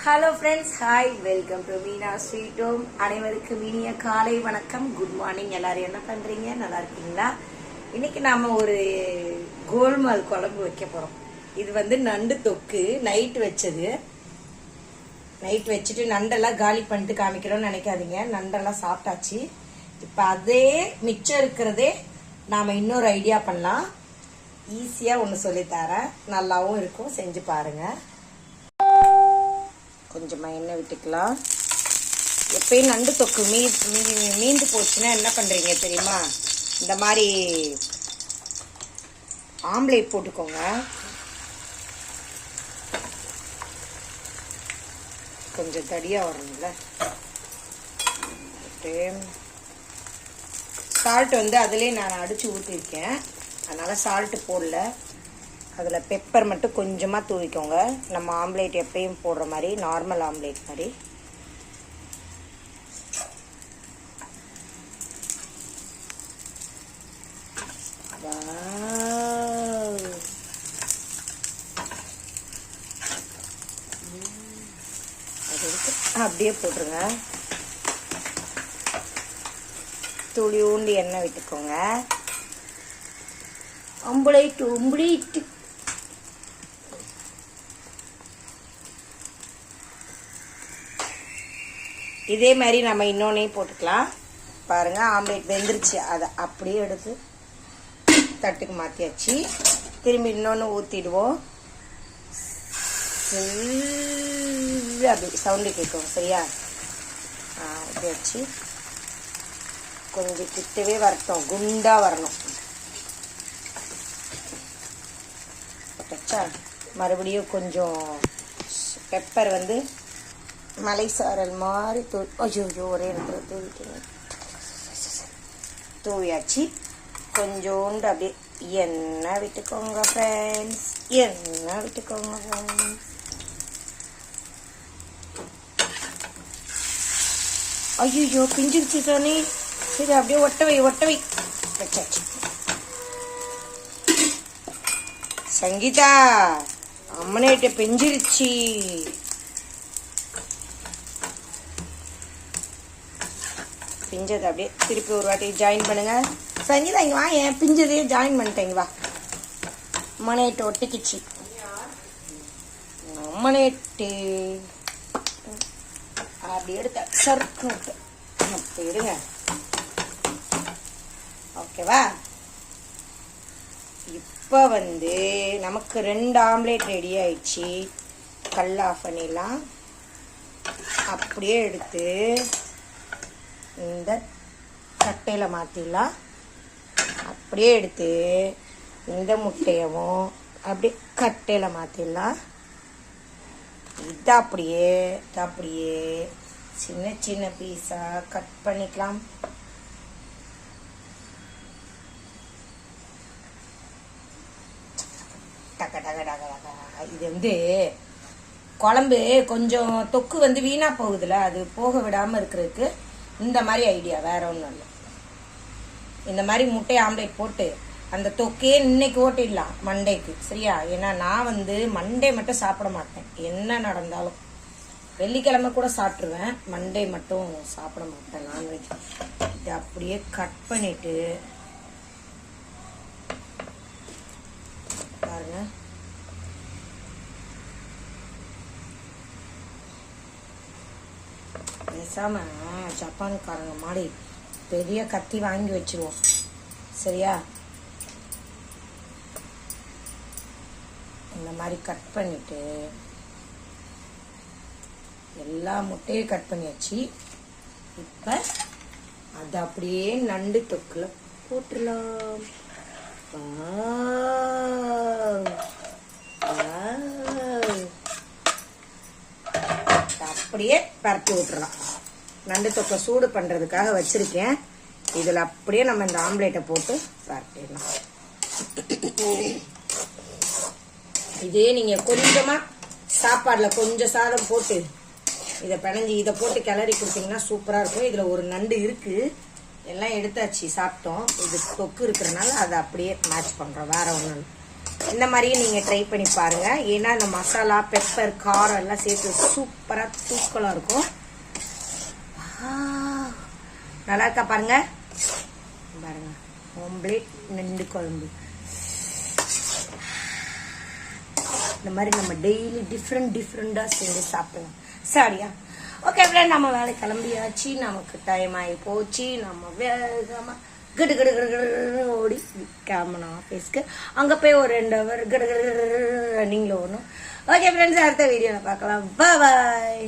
Hello friends, hi, welcome to Meena sweet home. அனைவருக்கும் இனிய காலை வணக்கம், குட் மார்னிங். எல்லாரும் என்ன பண்றீங்க? நல்லா இருக்கீங்களா? இன்னைக்கு நாம ஒரு கோல்மால் குழம்பு வைக்க போறோம். இது வந்து நண்டு தொக்கு நைட் வச்சது. நைட் வச்சுட்டு நண்டெல்லாம் காலி பண்ணிட்டு காமிக்கிறோம்னு நினைக்காதீங்க. நண்டெல்லாம் சாப்பிட்டாச்சு. இப்ப அதே மிச்சம் இருக்கிறதே நாம இன்னொரு ஐடியா பண்ணலாம். ஈஸியா ஒன்று சொல்லித்தரேன், நல்லாவும் இருக்கும், செஞ்சு பாருங்க. கொஞ்சமாக எண்ணெய் விட்டுக்கலாம். எப்பயும் நண்டு தொக்கு மீந்து போச்சுன்னா என்ன பண்ணுறீங்க தெரியுமா? இந்த மாதிரி ஆம்லேட் போட்டுக்கோங்க. கொஞ்சம் தடியாக வரணும்ல. சால்ட் வந்து அதிலே நான் அடித்து ஊற்றிருக்கேன், அதனால் சால்ட்டு போடல. அதில் பெப்பர் மட்டும் கொஞ்சமாக தூவிக்கோங்க. நம்ம ஆம்லேட் எப்பயும் போடுற மாதிரி, நார்மல் ஆம்லேட் மாதிரி. அப்படியே போட்டுருங்க. துளியூண்டு எண்ணெய் விட்டுக்கோங்க. ஆம்லேட் இதே மாதிரி நம்ம இன்னொன்னையும் போட்டுக்கலாம். பாருங்க, ஆம்லேட் வெந்துருச்சு. அதை அப்படியே எடுத்து தட்டுக்கு மாற்றியாச்சு. திரும்பி இன்னொன்று ஊற்றிடுவோம். அப்படி சவுண்டு கேட்கும், சரியா? இப்படி வச்சு கொஞ்சம் கிட்டவே வரட்டும், குண்டா வரணும். மறுபடியும் கொஞ்சம் பெப்பர் வந்து மலை சாரல் மாதிரி ஒரே இடத்துல தூவியாச்சு. கொஞ்சோண்டு அப்படியே எண்ணெய் விட்டுக்கோங்க ஃப்ரெண்ட்ஸ், எண்ணெய் விட்டுக்கோங்க ஃப்ரெண்ட்ஸ். ஐயோ, பிஞ்சிருச்சு தானே. சரி, அப்படியே ஒட்டவை வச்சாச்சு. சங்கீதா, அம்மனேட்ட பிஞ்சிருச்சு. பிஞ்சது அப்படியே திருப்பி ஒரு வாட்டி ஜாயின் பண்ணுங்க. சங்கீதா இங்க வா, என் பிஞ்சதையே ஜாயின் பண்ணிட்டேங்க. வா, அம்மனேட்டு ஒட்டிக்கிச்சு. அம்மனேட்டு அப்படி எடுத்த சருக்கு அப்படி எடுங்க. ஓகேவா? இப்போ வந்து நமக்கு 2 ஆம்லேட் ரெடி ஆயிடுச்சு. கல் ஆஃப் பண்ணிடலாம். அப்படியே எடுத்து இந்த கட்டையில் மாற்றிடலாம். அப்படியே எடுத்து இந்த முட்டையவும் அப்படியே கட்டையில் மாற்றிடலாம். இதை அப்படியே சின்ன சின்ன பீஸாக கட் பண்ணிக்கலாம். டக டக டக டக. இது வந்து குழம்பு கொஞ்சம் தொக்கு வந்து வீணா போகுதுல, அது போக விடாமல் இருக்கிறதுக்கு இந்த மாதிரி ஐடியா, வேற ஒன்றும் இல்லை. இந்த மாதிரி முட்டை ஆம்லேட் போட்டு அந்த தொக்கையே இன்னைக்கு ஓட்டிடலாம் மண்டேக்கு, சரியா? ஏன்னா நான் வந்து மண்டே மட்டும் சாப்பிட மாட்டேன். என்ன நடந்தாலும் வெள்ளிக்கிழமை கூட சாப்பிட்ருவேன், மண்டே மட்டும் சாப்பிட மாட்டேன் நான்வெஜ். இதை அப்படியே கட் பண்ணிட்டு பாருங்க. பேசாம ஜப்பான்காரங்க மாதிரி பெரிய கத்தி வாங்கி வச்சிருவோம், சரியா? இந்த மாதிரி கட் பண்ணிட்டு எல்லா முட்டையும் கட் பண்ணியாச்சு. இப்ப அது அப்படியே நண்டு தொக்குல போட்டுடலாம். அப்படியே பரட்டி விட்டுறலாம். நண்டு தொக்கை சூடு பண்றதுக்காக வச்சிருக்கேன். இதுல அப்படியே நம்ம இந்த ஆம்லேட்டை போட்டு பரட்டிடலாம். இதே நீங்க கொஞ்சமா சாப்பாடுல கொஞ்சம் சாதம் போட்டு இதை பிணைஞ்சி இதை போட்டு கிளறி கொடுத்தீங்கன்னா சூப்பரா இருக்கும். இதுல ஒரு நண்டு இருக்கு, எல்லாம் எடுத்தாச்சு, சாப்பிட்டோம். இது தொக்கு இருக்கிறனால அதை அப்படியே மேட்ச் பண்றோம், வேற ஒன்றும். இந்த மாதிரியும் நீங்கள் ட்ரை பண்ணி பாருங்கள். ஏன்னா இந்த மசாலா பெப்பர் காரம் எல்லாம் சேர்த்து சூப்பராக தூக்கலாக இருக்கும். நல்லா இருக்கா பாருங்க. பாருங்க ஆம்லேட் நண்டு குழம்பு. இந்த மாதிரி நம்ம டெய்லி டிஃப்ரெண்டாக செஞ்சு சாப்பிடலாம். சரியா? ஓகே ஃப்ரெண்ட், நம்ம வேலை கிளம்பியாச்சு. நமக்கு டைம் ஆகி போச்சு. நம்ம வேகமாக கிடு கிடு கிடு கிடு ஓடி கிளம்பணும் ஆஃபீஸ்க்கு. அங்கே போய் ஒரு 2 ஹவர் கிடு கிடு ரன்னிங்கில் ஓடணும். ஓகே ஃப்ரெண்ட்ஸ், அடுத்த வீடியோவில் பார்க்கலாம். பாய்.